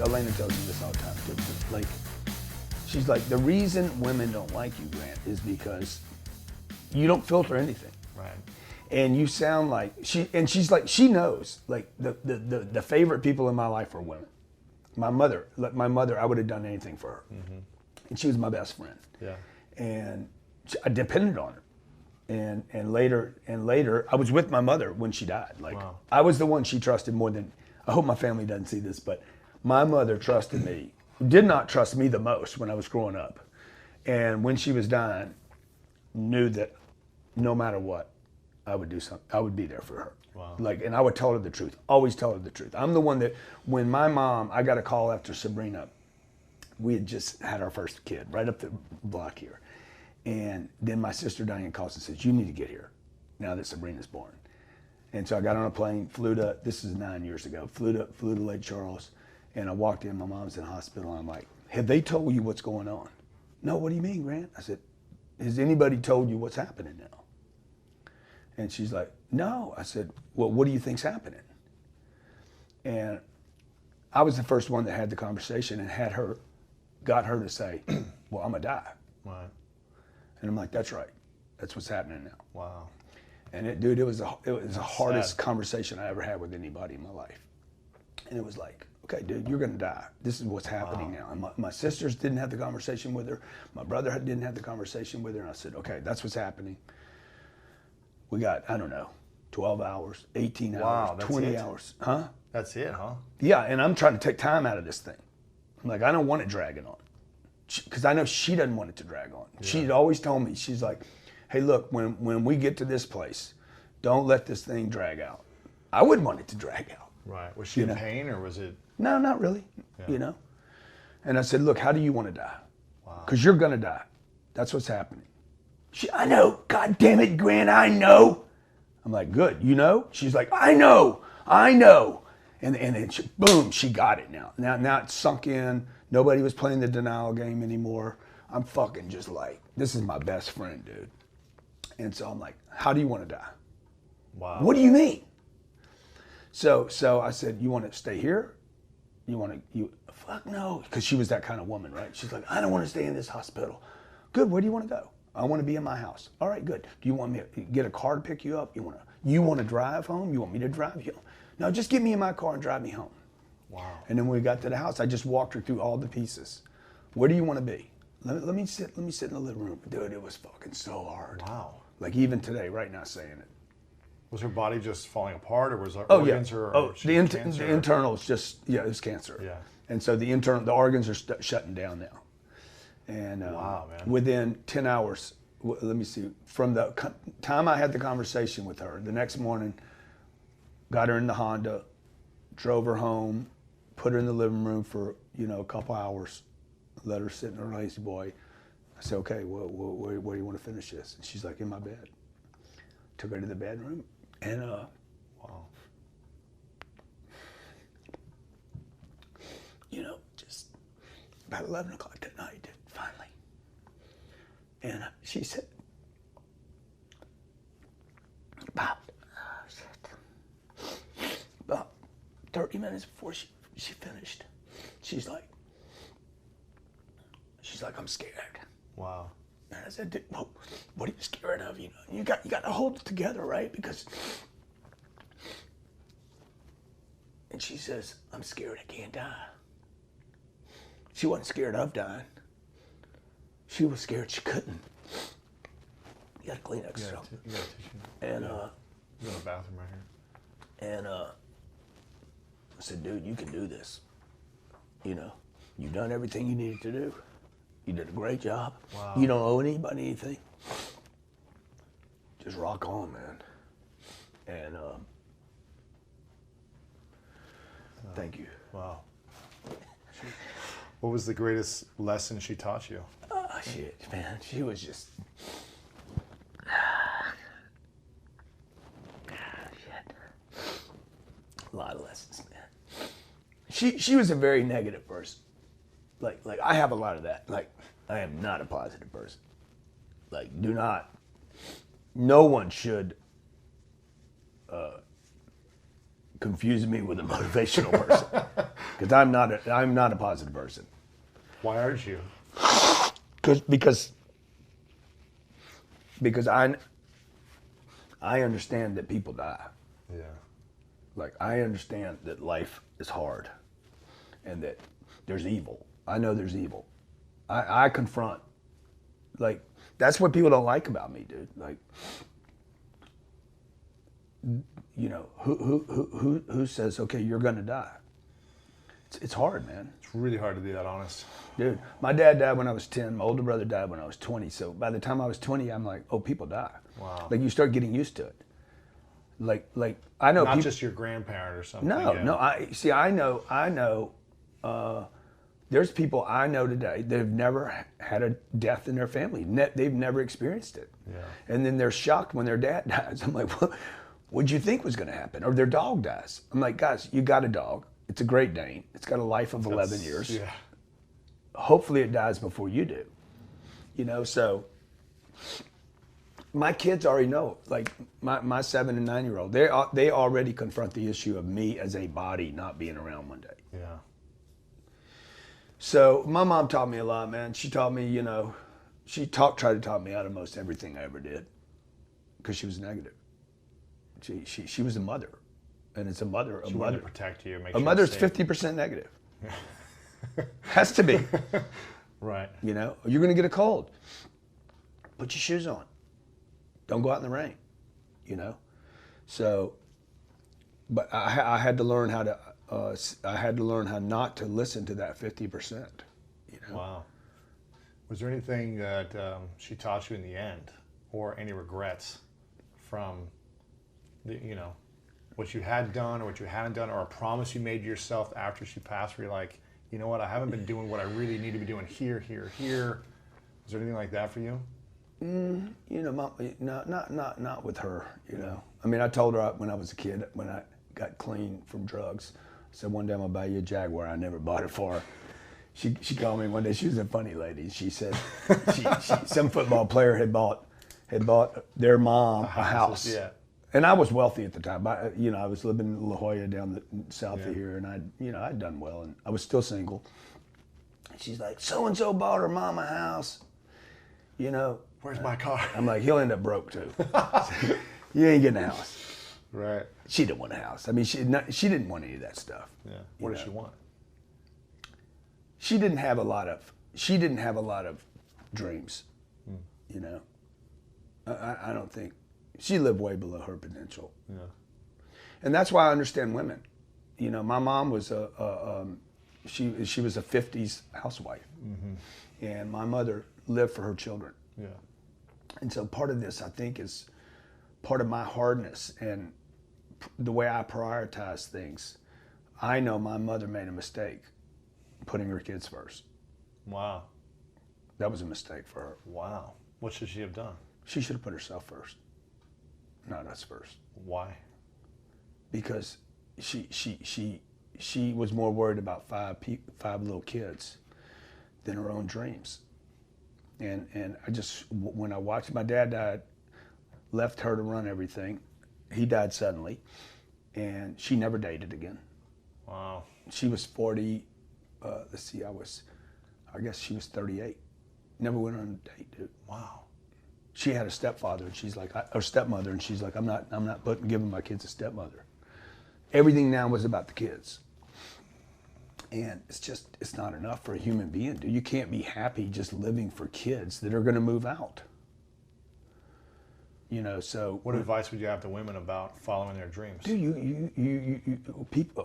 Elena tells me this all the time. Like, she's like, the reason women don't like you, Grant, is because you don't filter anything. Right. And you sound like she's like, she knows, like, the favorite people in my life are women. My mother, I would have done anything for her. Mm-hmm. And she was my best friend. Yeah. And I depended on her. And later, I was with my mother when she died. Like, wow. I was the one she trusted more than, I hope my family doesn't see this, but my mother trusted me, did not trust me the most when I was growing up. And when she was dying, knew that no matter what, I would do something. I would be there for her. Wow. Like, and I would tell her the truth. Always tell her the truth. I'm the one that, when my mom, I got a call after Sabrina. We had just had our first kid right up the block here. And then my sister Diane calls and says, you need to get here now that Sabrina's born. And so I got on a plane, flew to, this is 9 years ago, flew to Lake Charles. And I walked in, my mom's in the hospital. And I'm like, have they told you what's going on? No, what do you mean, Grant? I said, has anybody told you what's happening now? And she's like, no. I said, well, what do you think's happening? And I was the first one that had the conversation and got her to say, well, I'm gonna die. Right. And I'm like, that's right. That's what's happening now. Wow. And it was the hardest conversation I ever had with anybody in my life. And it was like, okay, dude, you're gonna die. This is what's happening now. And my sisters didn't have the conversation with her. My brother didn't have the conversation with her. And I said, okay, that's what's happening. We got, I don't know, 12 hours, 18 hours, 20 hours. Huh? That's it, huh? Yeah, and I'm trying to take time out of this thing. I'm like, I don't want it dragging on. Because I know she doesn't want it to drag on. Yeah. She'd always told me, she's like, hey, look, when we get to this place, don't let this thing drag out. I wouldn't want it to drag out. Right. Was she in pain or was it? No, not really, And I said, look, how do you want to die? Wow. Because you're going to die. That's what's happening. I know. God damn it, Grant, I know. I'm like, good, you know? She's like, I know. And then boom, she got it now. Now it's sunk in. Nobody was playing the denial game anymore. I'm fucking just like, this is my best friend, dude. And so I'm like, how do you want to die? Wow. What do you mean? So I said, you want to stay here? Fuck no. Because she was that kind of woman, right? She's like, I don't want to stay in this hospital. Good, where do you want to go? I want to be in my house. All right, good. Do you want me to get a car to pick you up? You want to drive home? You want me to drive you home? No, just get me in my car and drive me home. Wow. And then when we got to the house, I just walked her through all the pieces. Where do you want to be? Let me sit in the living room. Dude, it was fucking so hard. Wow. Like even today, right now saying it. Was her body just falling apart or was her organs cancer? The internals just, it was cancer. Yeah. And so the organs are shutting down now. And wow, man. Within 10 hours, let me see, from the time I had the conversation with her, the next morning, got her in the Honda, drove her home, put her in the living room for, a couple hours, let her sit in her lazy boy. I said, okay, where do you want to finish this? And she's like, in my bed. Took her to the bedroom and, wow. Just about 11 o'clock that night, finally. And she said, about 30 minutes before she finished, she's like, I'm scared. Wow. And I said, well, what are you scared of? You got to hold it together, right? Because, and she says, I'm scared I can't die. She wasn't scared of dying. She was scared she couldn't. You got a Kleenex. You got a tissue. And you got a bathroom right here. And I said, dude, you can do this. You've done everything you needed to do. You did a great job. Wow. You don't owe anybody anything. Just rock on, man. And thank you. Wow. What was the greatest lesson she taught you? Oh, shit, man. She was just... shit. A lot of lessons, man. She was a very negative person. Like I have a lot of that. Like, I am not a positive person. Like, no one should confusing me with a motivational person because I'm not a positive person. Why aren't you? Because I understand that people die. Yeah. Like, I understand that life is hard and that there's evil. I know there's evil. I confront. Like, that's what people don't like about me, dude. Like, you know, who says, okay, you're gonna die? It's hard, man. It's really hard to be that honest. Dude, my dad died when I was 10. My older brother died when I was 20. So by the time I was 20, I'm like, oh, people die. Wow. Like, you start getting used to it. Like I know Not people, just your grandparent or something. No, yeah. no. I know. There's people I know today that have never had a death in their family. They've never experienced it. Yeah. And then they're shocked when their dad dies. I'm like, what'd you think was going to happen? Or their dog dies. I'm like, guys, you got a dog. It's a Great Dane. It's got a life of 11 years. Yeah. Hopefully it dies before you do. You know, so my kids already know. Like my 7 and 9-year-old, they already confront the issue of me as a body not being around one day. Yeah. So my mom taught me a lot, man. She taught me, you know, tried to talk me out of most everything I ever did because she was negative. She was a mother, and it's a mother. She wanted to protect you. Make a sure mother's you're safe. 50% negative. Has to be. Right. You know, you're going to get a cold. Put your shoes on. Don't go out in the rain. You know, so. But I had to learn how to. I had to learn how not to listen to that 50%. You know? Wow. Was there anything that she taught you in the end, or any regrets from what you had done or what you hadn't done, or a promise you made to yourself after she passed, where you're like, you know what, I haven't been doing what I really need to be doing here. Is there anything like that for you? You know, not with her. You know, I mean, I told her when I was a kid, when I got clean from drugs, I said, one day I'm gonna buy you a Jaguar. I never bought it for her. She called me one day. She was a funny lady. She said some football player had bought their mom a house. Yeah. And I was wealthy at the time. I was living in La Jolla down the south of here, and I'd done well, and I was still single. And she's like, so and so bought her mom a house. You know, where's my car? I'm like, he'll end up broke too. You ain't getting a house. Right. She didn't want a house. I mean, she didn't want any of that stuff. Yeah. What does she want? She didn't have a lot of dreams. You know, I don't think she lived way below her potential. Yeah. And that's why I understand women. You know, my mom was she was a 50s housewife, and my mother lived for her children. Yeah. And so part of this, I think, is part of my hardness and the way I prioritize things. I know my mother made a mistake putting her kids first. Wow. That was a mistake for her. Wow. What should she have done? She should have put herself first, not us first. Why? Because she was more worried about five little kids than her own dreams. And I just, when I watched, my dad died, left her to run everything. He died suddenly, and she never dated again. Wow. She was 40, I guess she was 38. Never went on a date, dude. Wow. She had a stepfather, and she's like, or stepmother, and she's like, I'm not giving my kids a stepmother. Everything now was about the kids. And it's not enough for a human being, dude. You can't be happy just living for kids that are going to move out. You know, so. What advice would you have to women about following their dreams? Dude,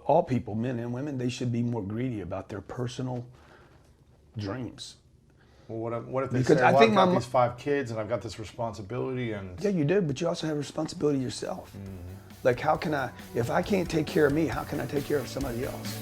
all people, men and women, they should be more greedy about their personal dreams. Well, what if they Because say, I well, think I've got these 5 kids and I've got this responsibility and... Yeah, you do, but you also have a responsibility yourself. Like, how can if I can't take care of me, how can I take care of somebody else?